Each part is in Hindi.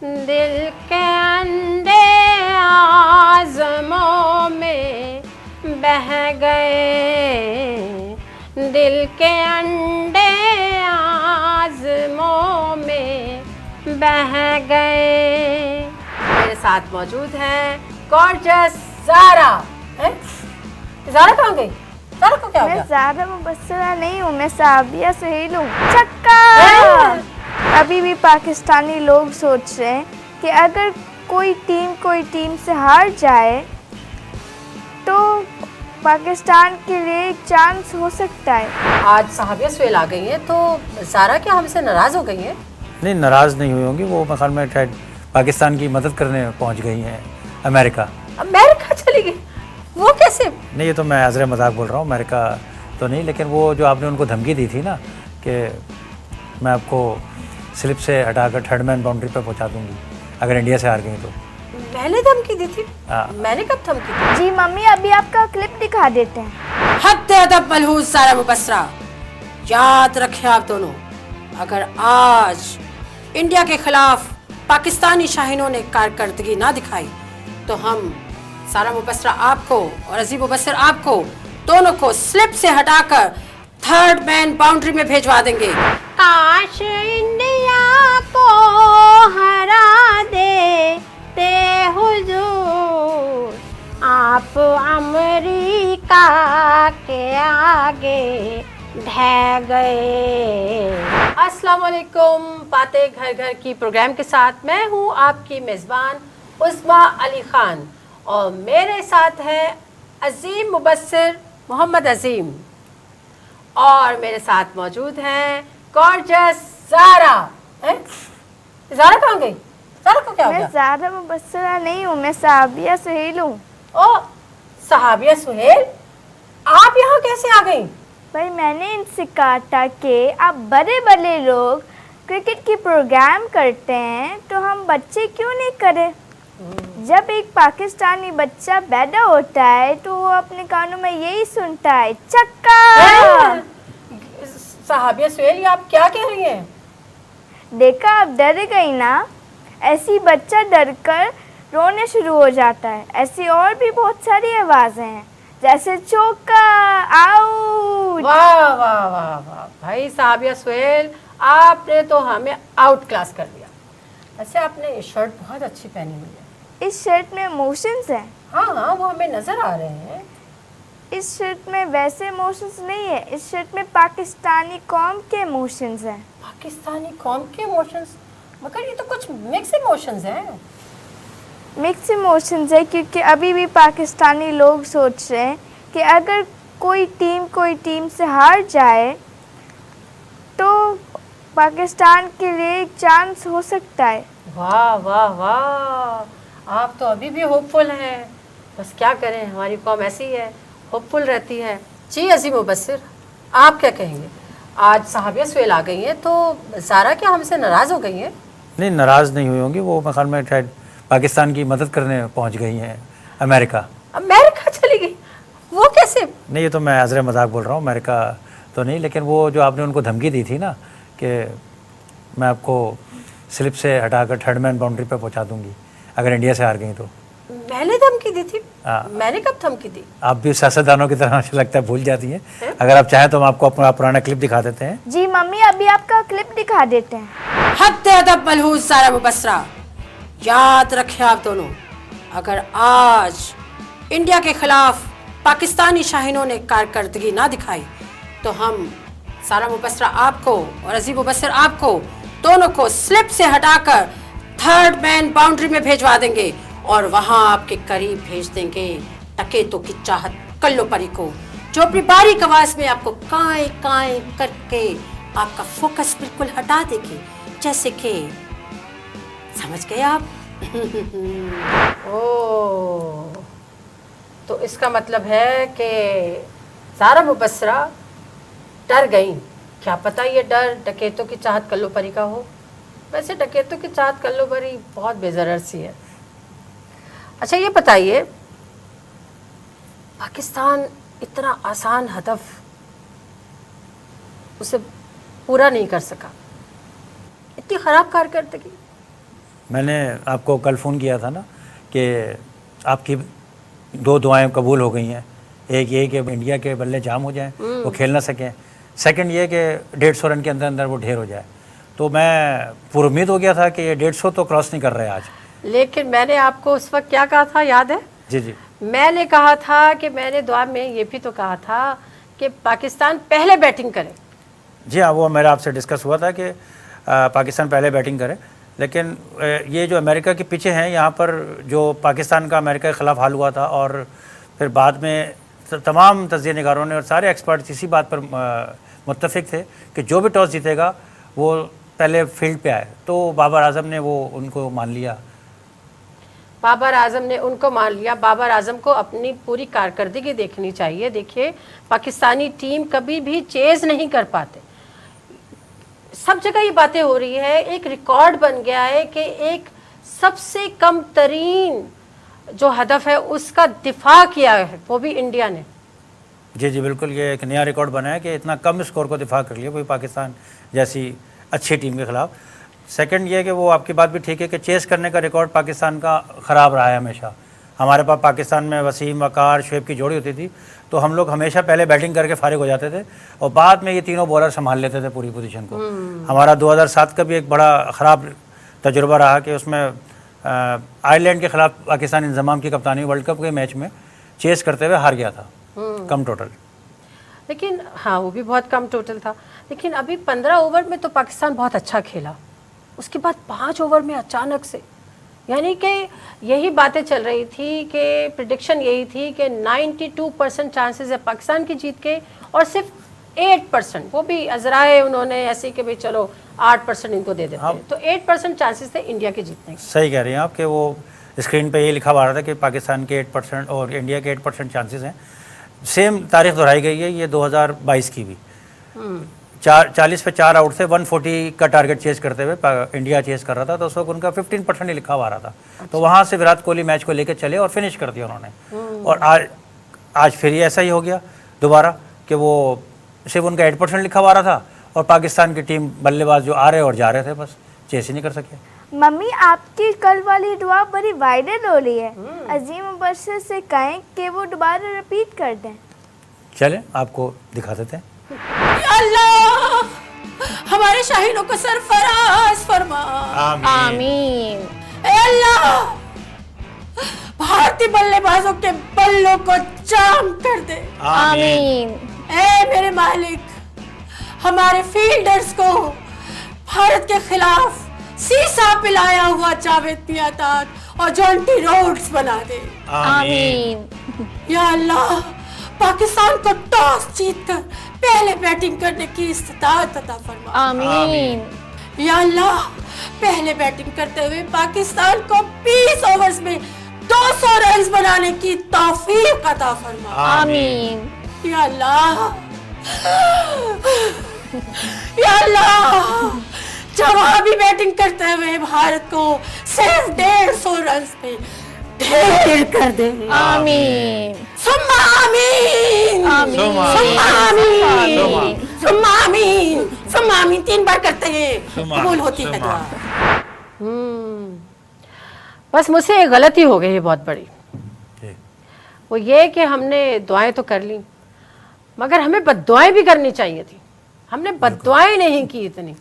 दिल के अंडे आज़मों में बह गए, दिल के अंडे आज़मों में बह गए। मेरे साथ मौजूद हैं गॉर्जियस ज़ारा। ज़ारा कहाँ गई? ज़ारा को क्या हो गया? मैं ज़ारा मुबस्सिरा नहीं हूँ, मैं साबिया सुहेल हूँ। छक्का! अभी भी पाकिस्तानी लोग सोच रहे हैं कि अगर कोई टीम से हार जाए तो पाकिस्तान के लिए एक चांस हो सकता है। आज साबिया सुहेल आ गई हैं, तो ज़ारा क्या हमसे नाराज़ हो गई हैं? नहीं, नाराज़ नहीं हुई होंगी। वो ख्याल में शायद पाकिस्तान की मदद करने पहुंच गई हैं अमेरिका। अमेरिका चली गई? वो कैसे? नहीं, ये तो मैं आज़रे मजाक बोल रहा हूँ, अमेरिका तो नहीं, लेकिन वो जो आपने उनको धमकी दी थी ना कि मैं आपको स्लिप से हटाकर थर्ड मैन बाउंड्री पर पहुँचा दूँगी अगर इंडिया से हार गई तो। मैंने धमकी दी थी? हाँ। मैंने कब धमकी दी? जी मम्मी, अभी आपका क्लिप दिखा देते हैं। हद अदब मलहूस ज़ारा मुबस्सिरा, याद रखें आप दोनों, अगर आज इंडिया के खिलाफ पाकिस्तानी शाहीनों ने कारकर्दगी ना दिखाई तो हम ज़ारा मुबस्सिरा आपको और अजीब मुबस्सिर आपको दोनों को स्लिप से हटाकर थर्ड मैन बाउंड्री में भेजवा देंगे। काश इंडिया को हरा देते हुजूर, आप अमेरिका के आगे ढह गए। अस्सलाम वालेकुम, बातें घर घर की प्रोग्राम के साथ मैं हूँ आपकी मेज़बान उस्मा अली ख़ान और मेरे साथ है अजीम मुबस्सिर मोहम्मद अजीम और मेरे साथ मौजूद हैं गॉर्जियस ज़ारा। ज़ारा कहाँ गई? ज़ारा को क्या हो मैं गया? ज़ारा मुबस्सिरा नहीं हूँ, मैं साबिया सुहेल हूँ। ओ साबिया सुहेल, आप यहाँ कैसे आ गई? भाई मैंने इनसे कहा था कि आप बड़े बड़े लोग क्रिकेट की प्रोग्राम करते हैं तो हम बच्चे क्यों नहीं करें। जब एक पाकिस्तानी बच्चा पैदा होता है तो वो अपने कानों में यही सुनता है, छक्का। साबिया सुहेल, ये आप क्या कह रही हैं? देखा, आप डर गई ना। ऐसी बच्चा डरकर रोने शुरू हो जाता है। ऐसी और भी बहुत सारी आवाज़ें हैं, जैसे चौका, आउट। वाह वाह वाह वाह भाई साबिया सुहेल, आपने तो हमें आउट क्लास कर दिया। वैसे आपने ये शर्ट बहुत अच्छी पहनी हुई है। इस शर्ट में इमोशंस हैं। हाँ हाँ, वो हमें नजर आ रहे हैं। इस शर्ट में वैसे इमोशंस नहीं है, इस शर्ट में पाकिस्तानी कौम के इमोशंस हैं। पाकिस्तानी कौम के इमोशंस? मगर ये तो कुछ मिक्स इमोशंस हैं। मिक्स इमोशंस है क्योंकि अभी भी पाकिस्तानी लोग सोच रहे हैं कि अगर कोई टीम से हार जाए तो पाकिस्तान के लिए एक चांस हो सकता है। वाह वाह वाह, आप तो अभी भी होपफुल हैं। बस क्या करें, हमारी कौम ऐसी है, होपफुल रहती है। जी अजीम मुबस्सिर, आप क्या कहेंगे? आज साबिया सुहेल आ गई हैं, तो ज़ारा क्या हमसे नाराज़ हो गई हैं? नहीं, नाराज़ नहीं हुई होंगी। वो ख्याल में शायद पाकिस्तान की मदद करने पहुंच गई हैं अमेरिका। अमेरिका चली गई? वो कैसे? नहीं, ये तो मैं आज़रे मजाक बोल रहा हूँ, अमेरिका तो नहीं, लेकिन वो जो आपने उनको धमकी दी थी ना कि मैं आपको स्लिप से हटाकर थर्ड मैन बाउंड्री पर पहुँचा दूँगी अगर इंडिया से हार गई तो। मैंने धमकी दी थी? हाँ। मैंने कब धमकी दी? आप भी सियासतदानों की तरह मुझे लगता है भूल जाती हैं। अगर आप चाहें तो हम आपको अपना पुराना क्लिप दिखा देते हैं। जी मम्मी, अभी आपका क्लिप दिखा देते हैं। हद अदब मलहूस ज़ारा मुबस्सिरा, याद रखें आप दोनों, अगर आज इंडिया के खिलाफ पाकिस्तानी शाहीनों ने कारकर्दगी ना दिखाई तो हम ज़ारा मुबस्सिरा आपको और अजीब मुबस्सिर आपको दोनों को स्लिप से हटाकर थर्ड मैन बाउंड्री में भेजवा देंगे और वहां आपके करीब भेज देंगे टकेतों की चाहत कल्लो परी को, जो अपनी बारीक आवाज में आपको काए काए करके आपका फोकस बिल्कुल हटा देगी, जैसे कि समझ गए आप? ओ, तो इसका मतलब है कि ज़ारा मुबस्सिरा डर गई। क्या पता ये डर डकैतों की चाहत कल्लो परी का हो। वैसे डकैतों की चाहत कल्लो परी बहुत बेज़रर सी है। अच्छा ये बताइए, पाकिस्तान इतना आसान हदफ उसे पूरा नहीं कर सका, इतनी ख़राब कारकर्दगी। मैंने आपको कल फ़ोन किया था ना कि आपकी 2 दुआएं कबूल हो गई हैं। एक ये कि इंडिया के बल्ले जाम हो जाएं, वो खेल ना सकें। सेकंड ये कि 150 रन के अंदर अंदर वो ढेर हो जाए। तो मैं पूरी उम्मीद हो गया था कि ये 150 तो क्रॉस नहीं कर रहे आज। लेकिन मैंने आपको उस वक्त क्या कहा था, याद है? जी जी। मैंने कहा था कि मैंने दुआ में ये भी तो कहा था कि पाकिस्तान पहले बैटिंग करे। जी हाँ, वो मेरा आपसे डिस्कस हुआ था कि पाकिस्तान पहले बैटिंग करे, लेकिन ये जो अमेरिका के पीछे हैं, यहाँ पर जो पाकिस्तान का अमेरिका के ख़िलाफ़ हाल हुआ था और फिर बाद में तमाम तज्ज़िया निगारों ने और सारे एक्सपर्ट इसी बात पर मुत्तफिक थे कि जो भी टॉस जीतेगा वो पहले फील्ड पे आए। तो बाबर आजम ने वो उनको मान लिया। बाबर आजम ने उनको मान लिया। बाबर आजम को अपनी पूरी कारकर्दगी देखनी चाहिए। देखिए, पाकिस्तानी टीम कभी भी चेज़ नहीं कर पाते। सब जगह ये बातें हो रही है, एक रिकॉर्ड बन गया है कि एक सबसे कम तरीन जो हदफ है उसका दिफा किया है, वो भी इंडिया ने। जी जी बिल्कुल, ये एक नया रिकॉर्ड बना है कि इतना कम स्कोर को दिफा कर लिया कोई पाकिस्तान जैसी अच्छी टीम के ख़िलाफ़। सेकंड ये कि वो आपकी बात भी ठीक है कि चेस करने का रिकॉर्ड पाकिस्तान का ख़राब रहा है हमेशा। हमारे पास पाकिस्तान में वसीम, वकार, शुएब की जोड़ी होती थी तो हम लोग हमेशा पहले बैटिंग करके फारिग हो जाते थे और बाद में ये तीनों बॉलर संभाल लेते थे पूरी पोजीशन को। हमारा 2007 का भी एक बड़ा ख़राब तजुर्बा रहा कि उसमें आयरलैंड के ख़िलाफ़ पाकिस्तान इंज़माम की कप्तानी वर्ल्ड कप के मैच में चेस करते हुए हार गया था, कम टोटल। लेकिन हाँ, वो भी बहुत कम टोटल था। लेकिन अभी 15 ओवर में तो पाकिस्तान बहुत अच्छा खेला। उसके बाद 5 ओवर में अचानक से, यानी कि यही बातें चल रही थी कि प्रिडिक्शन यही थी कि 92% चांसेस है पाकिस्तान की जीत के और सिर्फ 8%, वो भी अजराए उन्होंने ऐसे कि भाई चलो 8% इनको दे देते हैं। तो 8% चांसेस थे इंडिया के जीतने के। सही कह रही हैं आप कि वो स्क्रीन पे ये लिखा हुआ था कि पाकिस्तान के 8% और इंडिया के 8% चांसेस हैं। सेम तारीख दोहराई गई है ये 2022 की भी। 40 पे 4 आउट से 140 का टारगेट चेस करते हुए इंडिया चेस कर रहा था, तो उस वक्त उनका 15% ही लिखा हुआ रहा था। तो वहाँ से विराट कोहली मैच को लेकर चले और फिनिश कर दिया उन्होंने। और आज फिर ये ऐसा ही हो गया दोबारा कि वो सिर्फ उनका 8% लिखा हुआ रहा था और पाकिस्तान की टीम बल्लेबाज जो आ रहे और जा रहे थे, बस चेस ही नहीं कर सके। मम्मी, आपकी कल वाली दुआ बड़ी वायरल हो रही है। अजीम मुबस्सिर से कहें कि वो दोबारा रिपीट कर दें। चलें आपको दिखा देते हैं। अल्लाह हमारे शाहीनों को सरफराज फरमा। आमीन। ए अल्लाह, भारतीय बल्लेबाजों के बल्लों को जाम कर दे। आमीन। ए मेरे मालिक, हमारे फील्डर्स को भारत के खिलाफ सीसा पिलाया हुआ जावेद मियांदाद और जॉन्टी रोड्स बना दे। आमीन। या अल्लाह, पाकिस्तान को टॉस जीतकर पहले बैटिंग करने की इस्तिताअत अता फरमा। आमीन। या अल्लाह, पहले बैटिंग करते हुए पाकिस्तान को 20 ओवर्स में 200 रन्स बनाने की तौफीक अता फरमा। आमीन। या अल्लाह, या अल्लाह, जवाबी बैटिंग करते हुए भारत को सिर्फ 150 रन्स पे ढेर कर दे। आमीन। सुम्मा आमीन। सुम्मा आमीन। सुम्मा आमीन। सुम्मा आमीन 3 बार करते हैं, कबूल होती है दुआ। बस मुझसे एक गलती हो गई है बहुत बड़ी। वो ये कि हमने दुआएं तो कर ली, मगर हमें बद्दुआएं भी करनी चाहिए थी। हमने बद्दुआएं नहीं की इतनी।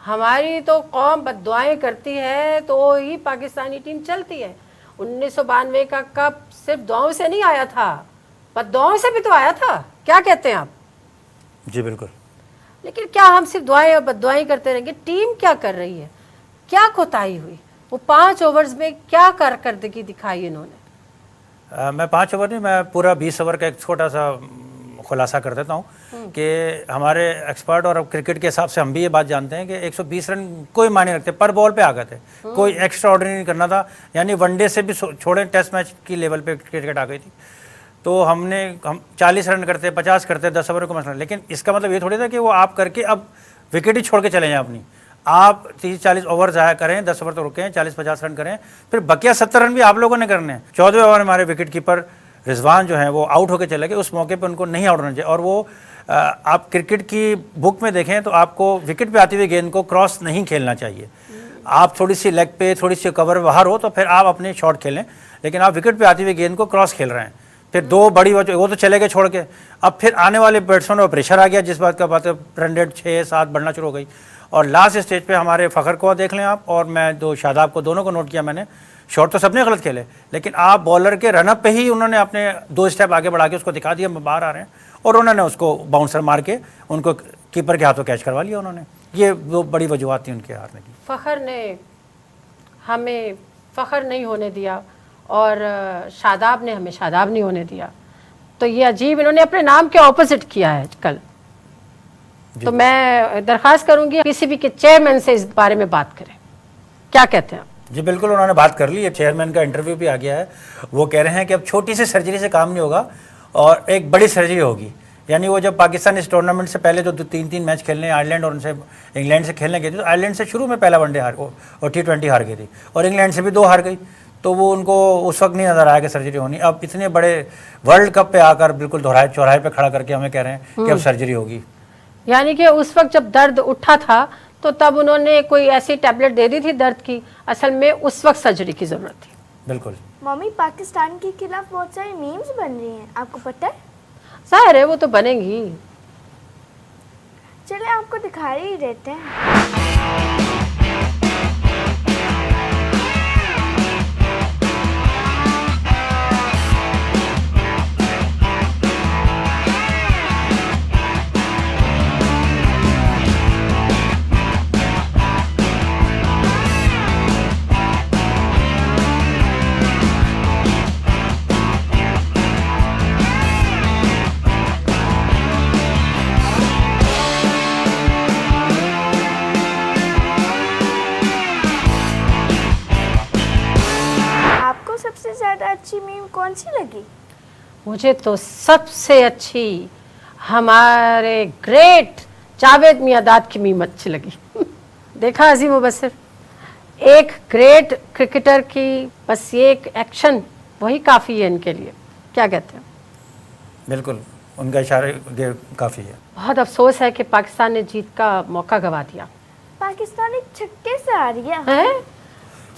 हमारी तो कौम बद्दुआएं करती है तो ही पाकिस्तानी टीम चलती है। 1992 का कप सिर्फ दुआओं से नहीं आया था, बद्दुआओं से भी तो आया था। क्या कहते हैं आप? जी बिल्कुल। लेकिन क्या हम सिर्फ दुआएं और बद्दुआएं करते रहेंगे? टीम क्या कर रही है? क्या कोताही हुई? वो 5 ओवर्स में क्या कारकर्दगी दिखाई इन्होंने? मैं 5 ओवर नहीं, मैं पूरा 20 ओवर का एक छोटा सा खुलासा कर देता हूँ कि हमारे एक्सपर्ट और क्रिकेट के हिसाब से हम भी ये बात जानते हैं कि 120 रन कोई मायने रखते, पर बॉल पे आ गए थे। कोई एक्स्ट्रा ऑर्डिनरी नहीं करना था, यानी वनडे से भी छोड़े टेस्ट मैच की लेवल पे क्रिकेट आ गई थी। तो हम 40 रन करते, 50 करते, 10 ओवर को मसला। लेकिन इसका मतलब ये थोड़ी था कि वो आप करके अब विकेट ही छोड़ के चले जाएँ अपनी। आप 30-40 ओवर ज़ाया करें, 10 ओवर तो रुकें, 40-50 रन करें, फिर बकिया 70 रन भी आप लोगों ने करने हैं। 14वें ओवर हमारे विकेट कीपर रिजवान जो है वो आउट होकर चले गए। उस मौके पे उनको नहीं आउट होना चाहिए। और वो आप क्रिकेट की बुक में देखें तो आपको विकेट पे आती हुई गेंद को क्रॉस नहीं खेलना चाहिए। आप थोड़ी सी लेग पे, थोड़ी सी कवर बाहर हो तो फिर आप अपने शॉट खेलें, लेकिन आप विकेट पे आती हुई गेंद को क्रॉस खेल रहे हैं। फिर दो बड़ी वो तो चले गए छोड़ के, अब फिर आने वाले बैट्समैन पर प्रेशर आ गया, जिस बात का बात है रन रेट 6-7 बढ़ना शुरू हो गई। और लास्ट स्टेज पे हमारे फ़खर को देख लें आप, और मैं दो शादाब को, दोनों को नोट किया मैंने। शॉट तो सबने गलत खेले, लेकिन आप बॉलर के रनअप पे ही उन्होंने अपने 2 स्टेप आगे बढ़ा के उसको दिखा दिया बाहर आ रहे हैं, और उन्होंने उसको बाउंसर मार के उनको कीपर के हाथों कैच करवा लिया उन्होंने। ये वो बड़ी वजूहत थी उनके हारने की। फ़खर ने हमें फ़खर नहीं होने दिया और शादाब ने हमें शादाब नहीं होने दिया, तो ये अजीब, इन्होंने अपने नाम के ऑपोजिट किया है कल। तो मैं दरख्वास्त करूंगी पीसीबी के चेयरमैन से इस बारे में बात करें, क्या कहते हैं? जी बिल्कुल, उन्होंने बात कर ली है, चेयरमैन का इंटरव्यू भी आ गया है। वो कह रहे हैं कि अब छोटी सी सर्जरी से काम नहीं होगा और एक बड़ी सर्जरी होगी। यानी वो जब पाकिस्तान इस टूर्नामेंट से पहले जो 3-3 मैच खेलने आयरलैंड और उनसे इंग्लैंड से खेलने गई थी, तो आयरलैंड से शुरू में पहला वनडे हार और T20 हार गई थी, और इंग्लैंड से भी 2 हार गई। तो वो उनको उस वक्त नहीं नज़र आया कि सर्जरी होनी। अब इतने बड़े वर्ल्ड कप पे आकर बिल्कुल चौराहे पे खड़ा करके हमें कह रहे हैं कि अब सर्जरी होगी। यानी कि उस वक्त जब दर्द उठा था तो तब उन्होंने कोई ऐसी टैबलेट दे दी थी दर्द की, असल में उस वक्त सर्जरी की ज़रूरत थी। बिल्कुल। मम्मी, पाकिस्तान के खिलाफ बहुत सारी मीम्स बन रही हैं, आपको पता है? जाहिर है वो तो बनेंगी। चले आपको दिखा ही देते हैं। सबसे ज़्यादा अच्छी मीम कौन सी लगी? मुझे तो सबसे अच्छी हमारे ग्रेट जावेद मियांदाद की मीम अच्छी लगी। देखा अजीम मुबस्सिर, एक ग्रेट क्रिकेटर की बस ये एक एक्शन वही काफ़ी है इनके लिए, क्या कहते हैं? बिल्कुल, उनका इशारे काफ़ी है। बहुत अफसोस है कि पाकिस्तान ने जीत का मौका गवा दिया। पाकिस्तान एक छक्के से आ रही है।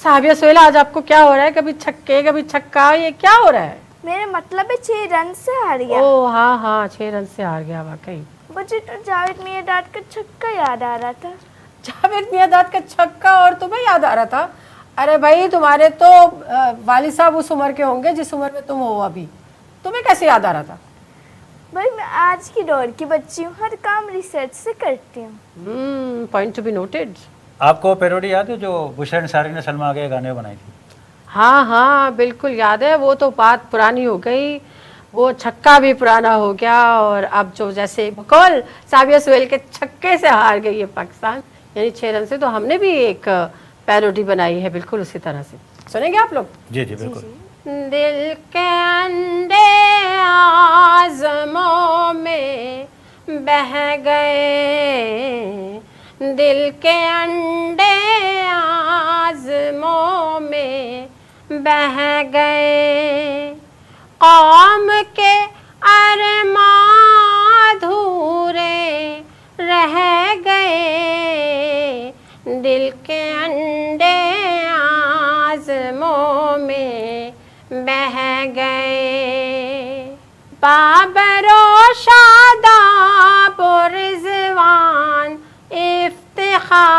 साबिया सुहेला, आज आपको क्या हो रहा है? कभी छक्के कभी छक्का, ये क्या हो रहा है? मेरे मतलब है 6 रन से हार गया। ओह हाँ हाँ, 6 रन से हार गया वाकई। मुझे तो जावेद मियांदाद का छक्का याद आ रहा था। जावेद मियांदाद का छक्का और तुम्हें याद आ रहा था? अरे भाई, तुम्हारे तो वालिद साहब उस उम्र के होंगे जिस उम्र में तुम हो अभी, तुम्हें कैसे याद आ रहा था? भाई मैं आज की दौर की बच्ची हूँ, हर काम रिसर्च से करती हूँ। Point to be noted. आपको पैरोडी याद है जो बुशरा अंसारी ने सलमा के गाने बनाई थी? हाँ हाँ बिल्कुल याद है। वो तो बात पुरानी हो गई, वो छक्का भी पुराना हो गया, और अब जो जैसे बकौल साबिया सुहेल के छक्के से हार गई है पाकिस्तान, यानी 6 रन से, तो हमने भी एक पैरोडी बनाई है बिल्कुल उसी तरह से। सुनेंगे आप लोग? जी जी बिल्कुल। दिल के अंडे आज़मों में बह गए, दिल के अंडे आज़मों में बह गए, कौम के अरमां अधूरे रह गए, दिल के अंडे आज़मों में बह गए। बाबरो शादाब और रिज़वान इफ्तिखार,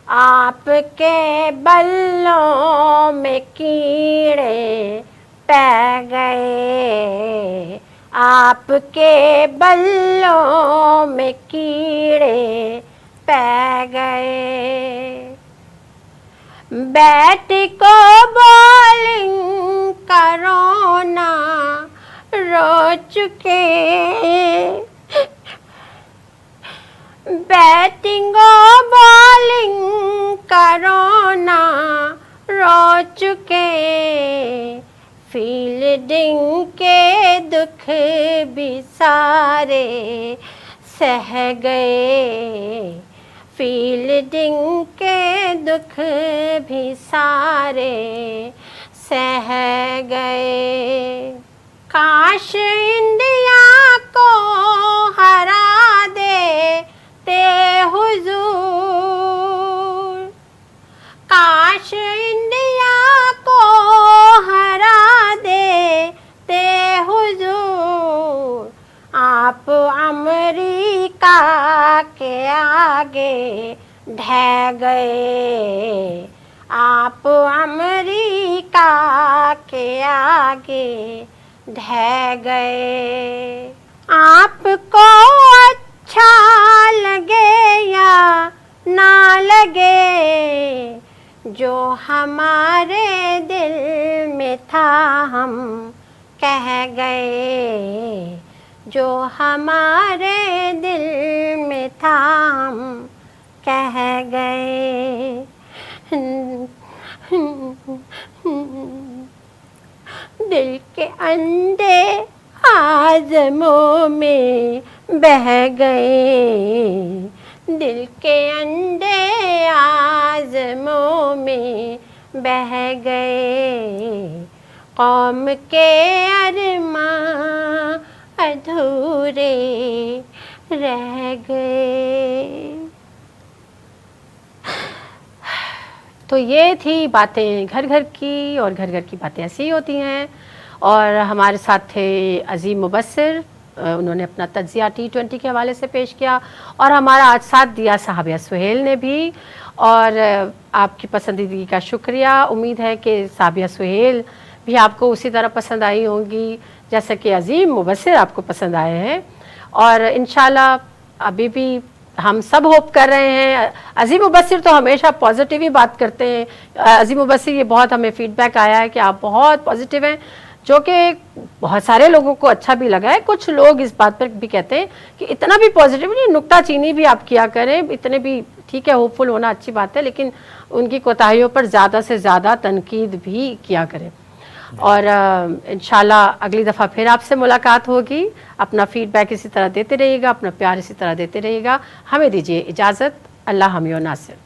आपके बल्लों में कीड़े पै गए, आपके बल्लों में कीड़े पै गए। बैट को बॉलिंग का रोना रो चुके, बैटिंग और बॉलिंग का रोना रो चुके, फील्डिंग के दुख भी सारे सह गए, फील्डिंग के दुख भी सारे सह गए। काश इंडिया को हरा दे ते हुजूर, गए ढह गए, आप अमेरिका के आगे ढह गए। आपको अच्छा लगे या ना लगे, जो हमारे दिल में था हम कह गए, जो हमारे दिल में था हम कह गए। दिल के अंडे आज़मों में बह गए, दिल के अंडे आज़मों में बह गए, कौम के अरमां अधूरे रह गए। तो ये थी बातें घर घर की, और घर घर की बातें ऐसी ही होती हैं। और हमारे साथ थे अजीम मुबस्सिर, उन्होंने अपना तज्जिया T20 के हवाले से पेश किया, और हमारा आज साथ दिया साहबिया सुहेल ने भी। और आपकी पसंदीदगी का शुक्रिया। उम्मीद है कि साहबिया सुहेल भी आपको उसी तरह पसंद आई होंगी जैसे कि अजीम मुबस्सिर आपको पसंद आए हैं। और इंशाल्लाह अभी भी हम सब होप कर रहे हैं। अजीम मुबस्सिर तो हमेशा पॉजिटिव ही बात करते हैं। अजीम मुबस्सिर ये बहुत हमें फीडबैक आया है कि आप बहुत पॉजिटिव हैं, जो कि बहुत सारे लोगों को अच्छा भी लगा है। कुछ लोग इस बात पर भी कहते हैं कि इतना भी पॉजिटिव नहीं, नुक्ताचीनी भी आप किया करें, इतने भी ठीक है, होपफुल होना अच्छी बात है, लेकिन उनकी कोताहियों पर ज़्यादा से ज़्यादा तनकीद भी किया करें। और इंशाल्लाह अगली दफ़ा फिर आपसे मुलाकात होगी। अपना फीडबैक इसी तरह देते रहिएगा, अपना प्यार इसी तरह देते रहिएगा। हमें दीजिए इजाज़त। अल्लाह हमें नासिर।